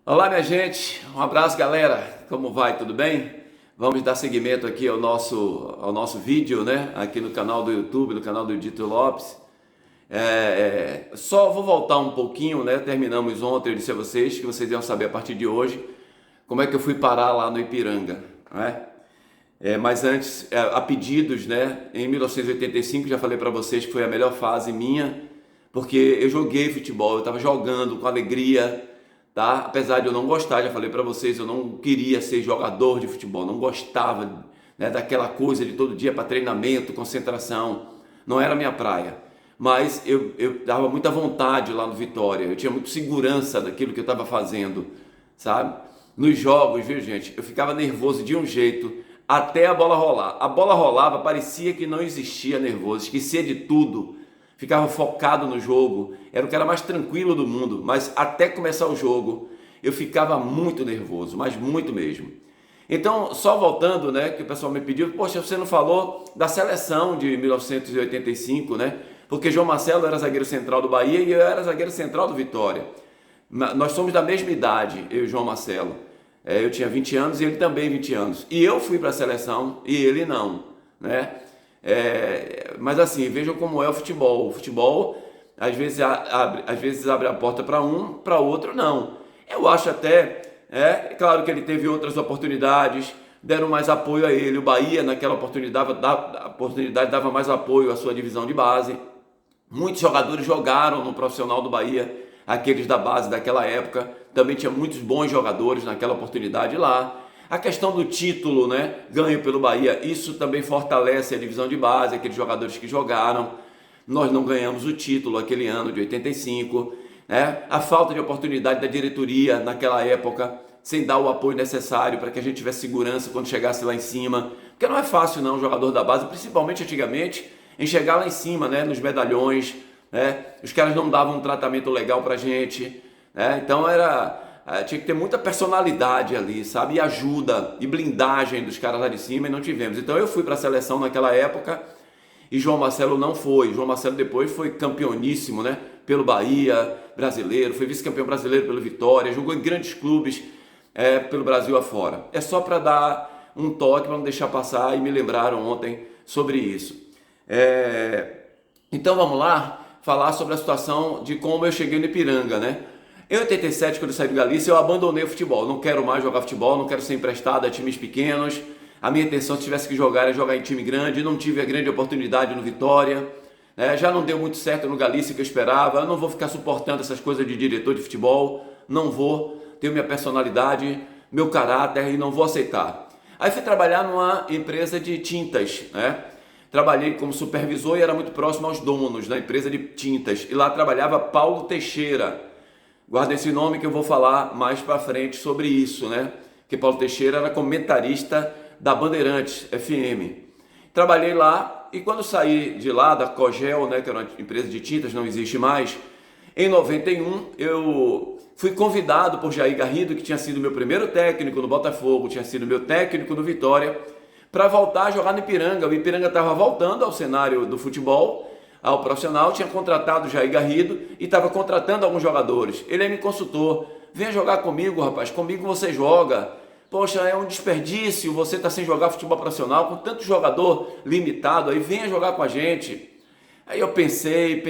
Olá, minha gente, um abraço, galera. Como vai? Tudo bem? Vamos dar seguimento aqui ao nosso vídeo, né? Aqui no canal do YouTube, no canal do Dito Lopes. Só vou voltar um pouquinho, né? Terminamos ontem, eu disse a vocês que vocês iam saber a partir de hoje como é que eu fui parar lá no Ipiranga, né? Mas antes, a pedidos, né? Em 1985, já falei para vocês que foi a melhor fase minha, porque eu joguei futebol, eu estava jogando com alegria, tá? Apesar de eu não gostar, já falei para vocês, eu não queria ser jogador de futebol, não gostava, né, daquela coisa de todo dia para treinamento, concentração, não era a minha praia. Mas eu dava muita vontade lá no Vitória, eu tinha muita segurança daquilo que eu estava fazendo, sabe? Nos jogos, viu, gente? Eu ficava nervoso de um jeito até a bola rolar. A bola rolava, parecia que não existia nervoso, esquecia de tudo, ficava focado no jogo, era o cara mais tranquilo do mundo, mas até começar o jogo eu ficava muito nervoso, mas muito mesmo. Então, só voltando, né, que o pessoal me pediu, poxa, você não falou da seleção de 1985, né? Porque João Marcelo era zagueiro central do Bahia e eu era zagueiro central do Vitória. Nós somos da mesma idade, eu e João Marcelo. Eu tinha 20 anos e ele também 20 anos. E eu fui para a seleção e ele não, né? Mas assim, vejam como é o futebol. O futebol às vezes abre a porta para um, para outro não. Eu acho até, claro que ele teve outras oportunidades, deram mais apoio a ele. O Bahia naquela oportunidade dava mais apoio à sua divisão de base. Muitos jogadores jogaram no profissional do Bahia, aqueles da base daquela época. Também tinha muitos bons jogadores naquela oportunidade lá. A questão do título, né, ganho pelo Bahia, isso também fortalece a divisão de base, aqueles jogadores que jogaram. Nós não ganhamos o título aquele ano de 85, né? A falta de oportunidade da diretoria naquela época, sem dar o apoio necessário para que a gente tivesse segurança quando chegasse lá em cima. Porque não é fácil não, um jogador da base, principalmente antigamente, em chegar lá em cima, né, nos medalhões, né? Os caras não davam um tratamento legal pra gente, né? Então tinha que ter muita personalidade ali, sabe? E ajuda e blindagem dos caras lá de cima, e não tivemos. Então eu fui para a seleção naquela época e João Marcelo não foi. João Marcelo depois foi campeoníssimo, né? Pelo Bahia, brasileiro, foi vice-campeão brasileiro pelo Vitória, jogou em grandes clubes pelo Brasil afora. É só para dar um toque, para não deixar passar, e me lembraram ontem sobre isso. Então vamos lá falar sobre a situação de como eu cheguei no Ipiranga, né? Em 87, quando eu saí do Galícia, eu abandonei o futebol. Não quero mais jogar futebol, não quero ser emprestado a times pequenos. A minha intenção, se tivesse que jogar, era jogar em time grande. Não tive a grande oportunidade no Vitória, né? Já não deu muito certo no Galícia que eu esperava. Eu não vou ficar suportando essas coisas de diretor de futebol. Não vou. Tenho minha personalidade, meu caráter e não vou aceitar. Aí fui trabalhar numa empresa de tintas, né? Trabalhei como supervisor e era muito próximo aos donos da empresa de tintas. E lá trabalhava Paulo Teixeira. Guarda esse nome que eu vou falar mais para frente sobre isso, né? Que Paulo Teixeira era comentarista da Bandeirantes FM. Trabalhei lá e quando saí de lá, da Cogel, né, que era uma empresa de tintas, não existe mais, em 91 eu fui convidado por Jair Garrido, que tinha sido meu primeiro técnico no Botafogo, tinha sido meu técnico no Vitória, para voltar a jogar no Ipiranga. O Ipiranga estava voltando ao cenário do futebol, ao profissional, tinha contratado o Jair Garrido e estava contratando alguns jogadores. Ele aí me consultou: venha jogar comigo, rapaz, comigo você joga. Poxa, é um desperdício você estar sem jogar futebol profissional, com tanto jogador limitado aí, venha jogar com a gente. Aí eu pensei,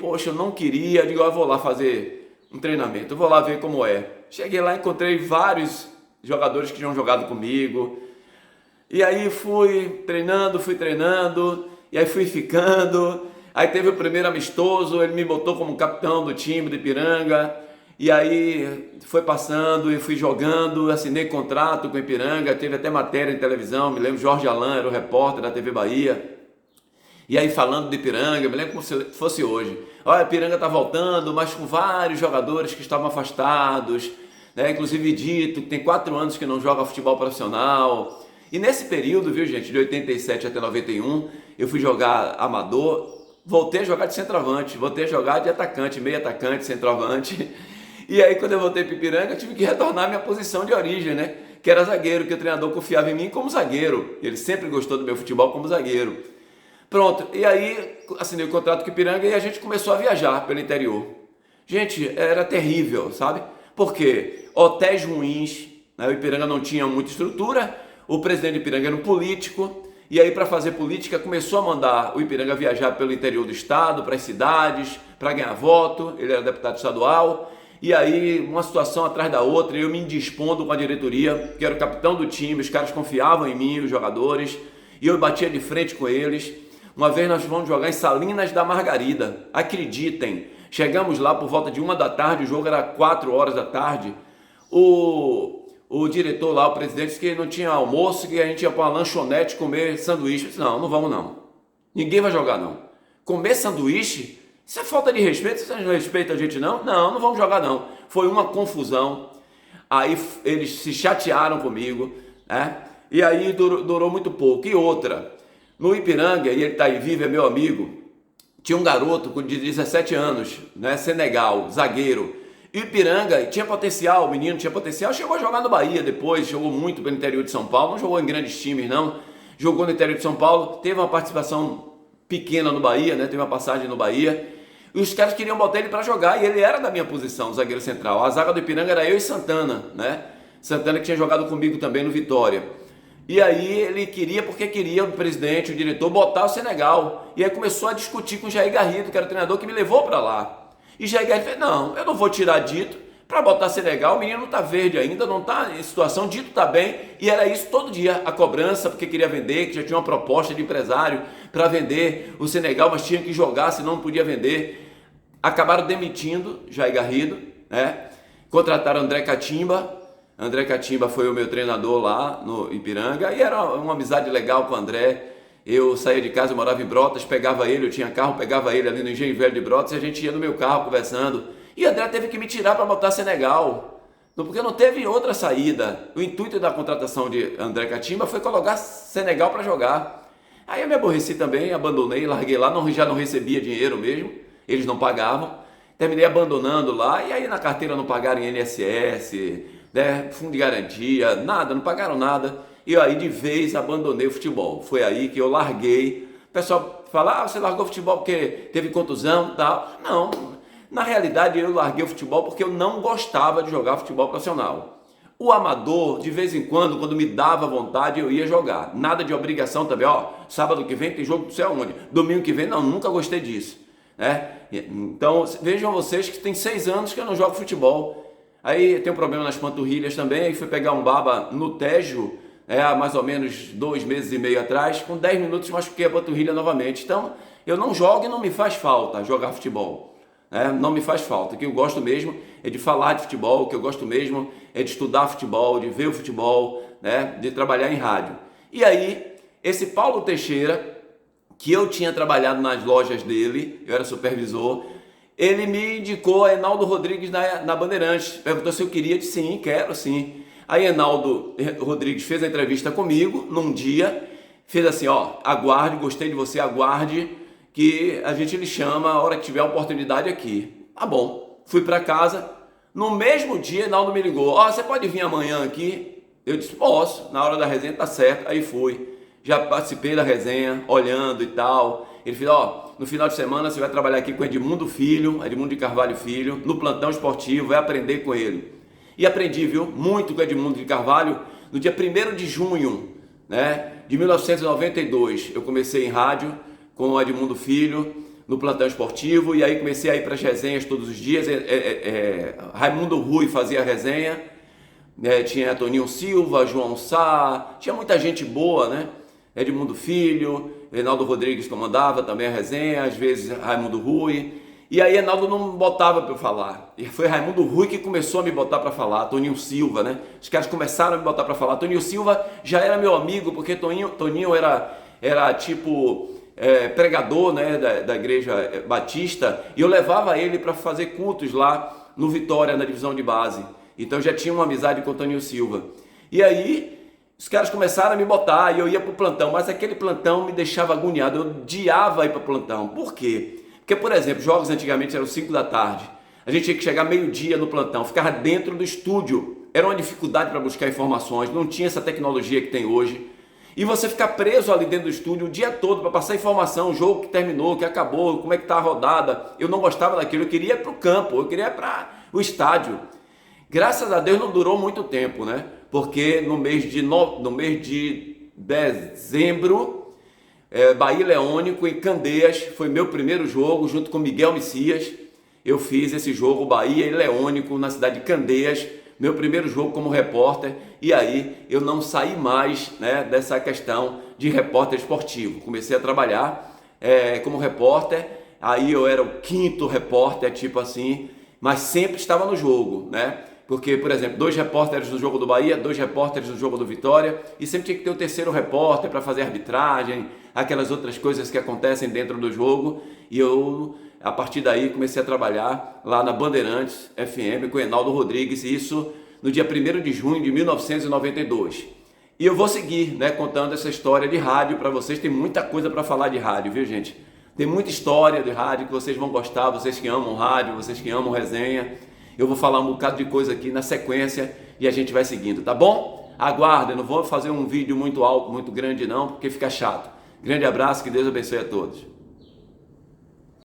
poxa, eu não queria, digo, eu vou lá fazer um treinamento, eu vou lá ver como é. Cheguei lá, encontrei vários jogadores que tinham jogado comigo, e aí fui treinando, e aí fui ficando. Aí teve o primeiro amistoso, ele me botou como capitão do time do Ipiranga, e aí foi passando e fui jogando, assinei contrato com o Ipiranga, teve até matéria em televisão, me lembro, Jorge Alain era o repórter da TV Bahia, e aí falando do Ipiranga, me lembro como se fosse hoje. Olha, o Ipiranga está voltando, mas com vários jogadores que estavam afastados, né? Inclusive Dito, que tem 4 anos que não joga futebol profissional. E nesse período, viu, gente, de 87 até 91, eu fui jogar amador, voltei a jogar de centroavante, voltei a jogar de atacante, meio atacante, centroavante. E aí, quando eu voltei para Ipiranga, eu tive que retornar à minha posição de origem, né? Que era zagueiro, que o treinador confiava em mim como zagueiro. Ele sempre gostou do meu futebol como zagueiro. Pronto, e aí assinei o contrato com o Ipiranga e a gente começou a viajar pelo interior. Gente, era terrível, sabe? Por quê? Hotéis ruins, né? O Ipiranga não tinha muita estrutura, o presidente do Ipiranga era um político, e aí para fazer política começou a mandar o Ipiranga viajar pelo interior do estado, para as cidades, para ganhar voto, ele era deputado estadual, e aí uma situação atrás da outra, eu me indispondo com a diretoria, que era o capitão do time, os caras confiavam em mim, os jogadores, e eu batia de frente com eles. Uma vez nós fomos jogar em Salinas da Margarida, acreditem, chegamos lá por volta de 1 da tarde, o jogo era 4 horas da tarde, o diretor lá, o presidente, disse que não tinha almoço, que a gente ia para uma lanchonete comer sanduíche. Eu disse, não, não vamos não, ninguém vai jogar não. Comer sanduíche? Isso é falta de respeito, vocês não respeitam a gente não? Não, não vamos jogar não. Foi uma confusão, aí eles se chatearam comigo, né? E aí durou muito pouco. E outra, no Ipiranga, e ele está aí vivo, é meu amigo, tinha um garoto de 17 anos, né, Senegal, zagueiro. E o Ipiranga tinha potencial, o menino tinha potencial, chegou a jogar no Bahia depois, jogou muito pelo interior de São Paulo, não jogou em grandes times não, jogou no interior de São Paulo, teve uma participação pequena no Bahia, né, teve uma passagem no Bahia, e os caras queriam botar ele para jogar, e ele era da minha posição, zagueiro central. A zaga do Ipiranga era eu e Santana, né, Santana que tinha jogado comigo também no Vitória. E aí ele queria, porque queria o presidente, o diretor, botar o Senegal. E aí começou a discutir com o Jair Garrido, que era o treinador que me levou para lá. E Jair Garrido falou, não, eu não vou tirar Dito para botar Senegal, o menino não está verde ainda, não está em situação, Dito está bem. E era isso todo dia, a cobrança, porque queria vender, que já tinha uma proposta de empresário para vender o Senegal, mas tinha que jogar, senão não podia vender. Acabaram demitindo Jair Garrido, né? Contrataram André Catimba. André Catimba foi o meu treinador lá no Ipiranga e era uma amizade legal com o André. Eu saía de casa, eu morava em Brotas, pegava ele, eu tinha carro, pegava ele ali no Engenho Velho de Brotas e a gente ia no meu carro conversando. E o André teve que me tirar para botar Senegal, porque não teve outra saída. O intuito da contratação de André Catimba foi colocar Senegal para jogar. Aí eu me aborreci também, abandonei, larguei lá, já não recebia dinheiro mesmo, eles não pagavam. Terminei abandonando lá e aí na carteira não pagaram INSS, né, fundo de garantia, nada, não pagaram nada, e aí de vez abandonei o futebol. Foi aí que eu larguei. O pessoal fala, você largou o futebol porque teve contusão e tal. Não, na realidade eu larguei o futebol porque eu não gostava de jogar futebol profissional. O amador, de vez em quando me dava vontade, eu ia jogar. Nada de obrigação também, sábado que vem tem jogo não sei aonde, domingo que vem, não, nunca gostei disso, né? Então vejam vocês que tem 6 anos que eu não jogo futebol. Aí tem um problema nas panturrilhas também, aí fui pegar um baba no Tejo, há mais ou menos 2 meses e meio atrás, com 10 minutos machuquei a panturrilha novamente. Então eu não jogo e não me faz falta jogar futebol, né? Não me faz falta. O que eu gosto mesmo é de falar de futebol, o que eu gosto mesmo é de estudar futebol, de ver o futebol, né? De trabalhar em rádio. E aí, esse Paulo Teixeira, que eu tinha trabalhado nas lojas dele, eu era supervisor, ele me indicou a Enaldo Rodrigues na Bandeirantes. Perguntou se eu queria, eu disse sim, quero sim. Aí Enaldo Rodrigues fez a entrevista comigo num dia, fez assim, aguarde, gostei de você, aguarde, que a gente lhe chama a hora que tiver a oportunidade aqui. Tá bom, fui para casa, no mesmo dia Enaldo me ligou, você pode vir amanhã aqui? Eu disse, posso, na hora da resenha tá certo, aí fui. Já participei da resenha, olhando e tal. Ele falou, no final de semana você vai trabalhar aqui com Edmundo Filho, Edmundo de Carvalho Filho, no plantão esportivo, vai aprender com ele. E aprendi, viu, muito com Edmundo de Carvalho. No dia 1º de junho, né, de 1992, eu comecei em rádio com o Edmundo Filho, no plantão esportivo, e aí comecei a ir para as resenhas todos os dias. Raimundo Rui fazia a resenha, tinha Toninho Silva, João Sá, tinha muita gente boa, né? Edmundo Filho, Reinaldo Rodrigues comandava também a resenha, às vezes Raimundo Rui, e aí Reinaldo não me botava para eu falar, e foi Raimundo Rui que começou a me botar para falar, Toninho Silva, né? Os caras começaram a me botar para falar. Toninho Silva já era meu amigo, porque Toninho era tipo pregador, né, da igreja batista, e eu levava ele para fazer cultos lá no Vitória, na divisão de base, então já tinha uma amizade com o Toninho Silva. E aí os caras começaram a me botar e eu ia para o plantão, mas aquele plantão me deixava agoniado, eu odiava ir para o plantão. Por quê? Porque, por exemplo, jogos antigamente eram 5 da tarde, a gente tinha que chegar meio-dia no plantão, ficava dentro do estúdio, era uma dificuldade para buscar informações, não tinha essa tecnologia que tem hoje, e você ficar preso ali dentro do estúdio o dia todo para passar informação, o jogo que terminou, que acabou, como é que está a rodada, eu não gostava daquilo, eu queria ir para o campo, eu queria ir para o estádio. Graças a Deus não durou muito tempo, né? Porque no mês de dezembro, Bahia e Leônico em Candeias foi meu primeiro jogo, junto com Miguel Messias. Eu fiz esse jogo Bahia e Leônico na cidade de Candeias, meu primeiro jogo como repórter, e aí eu não saí mais, né, dessa questão de repórter esportivo. Comecei a trabalhar como repórter, aí eu era o quinto repórter, tipo assim, mas sempre estava no jogo, né? Porque, por exemplo, 2 repórteres do jogo do Bahia, 2 repórteres do jogo do Vitória, e sempre tinha que ter o terceiro repórter para fazer arbitragem, aquelas outras coisas que acontecem dentro do jogo. E eu, a partir daí, comecei a trabalhar lá na Bandeirantes FM com o Enaldo Rodrigues, e isso no dia 1º de junho de 1992. E eu vou seguir, né, contando essa história de rádio para vocês. Tem muita coisa para falar de rádio, viu, gente? Tem muita história de rádio que vocês vão gostar, vocês que amam rádio, vocês que amam resenha. Eu vou falar um bocado de coisa aqui na sequência e a gente vai seguindo, tá bom? Aguardem, não vou fazer um vídeo muito alto, muito grande não, porque fica chato. Grande abraço, que Deus abençoe a todos.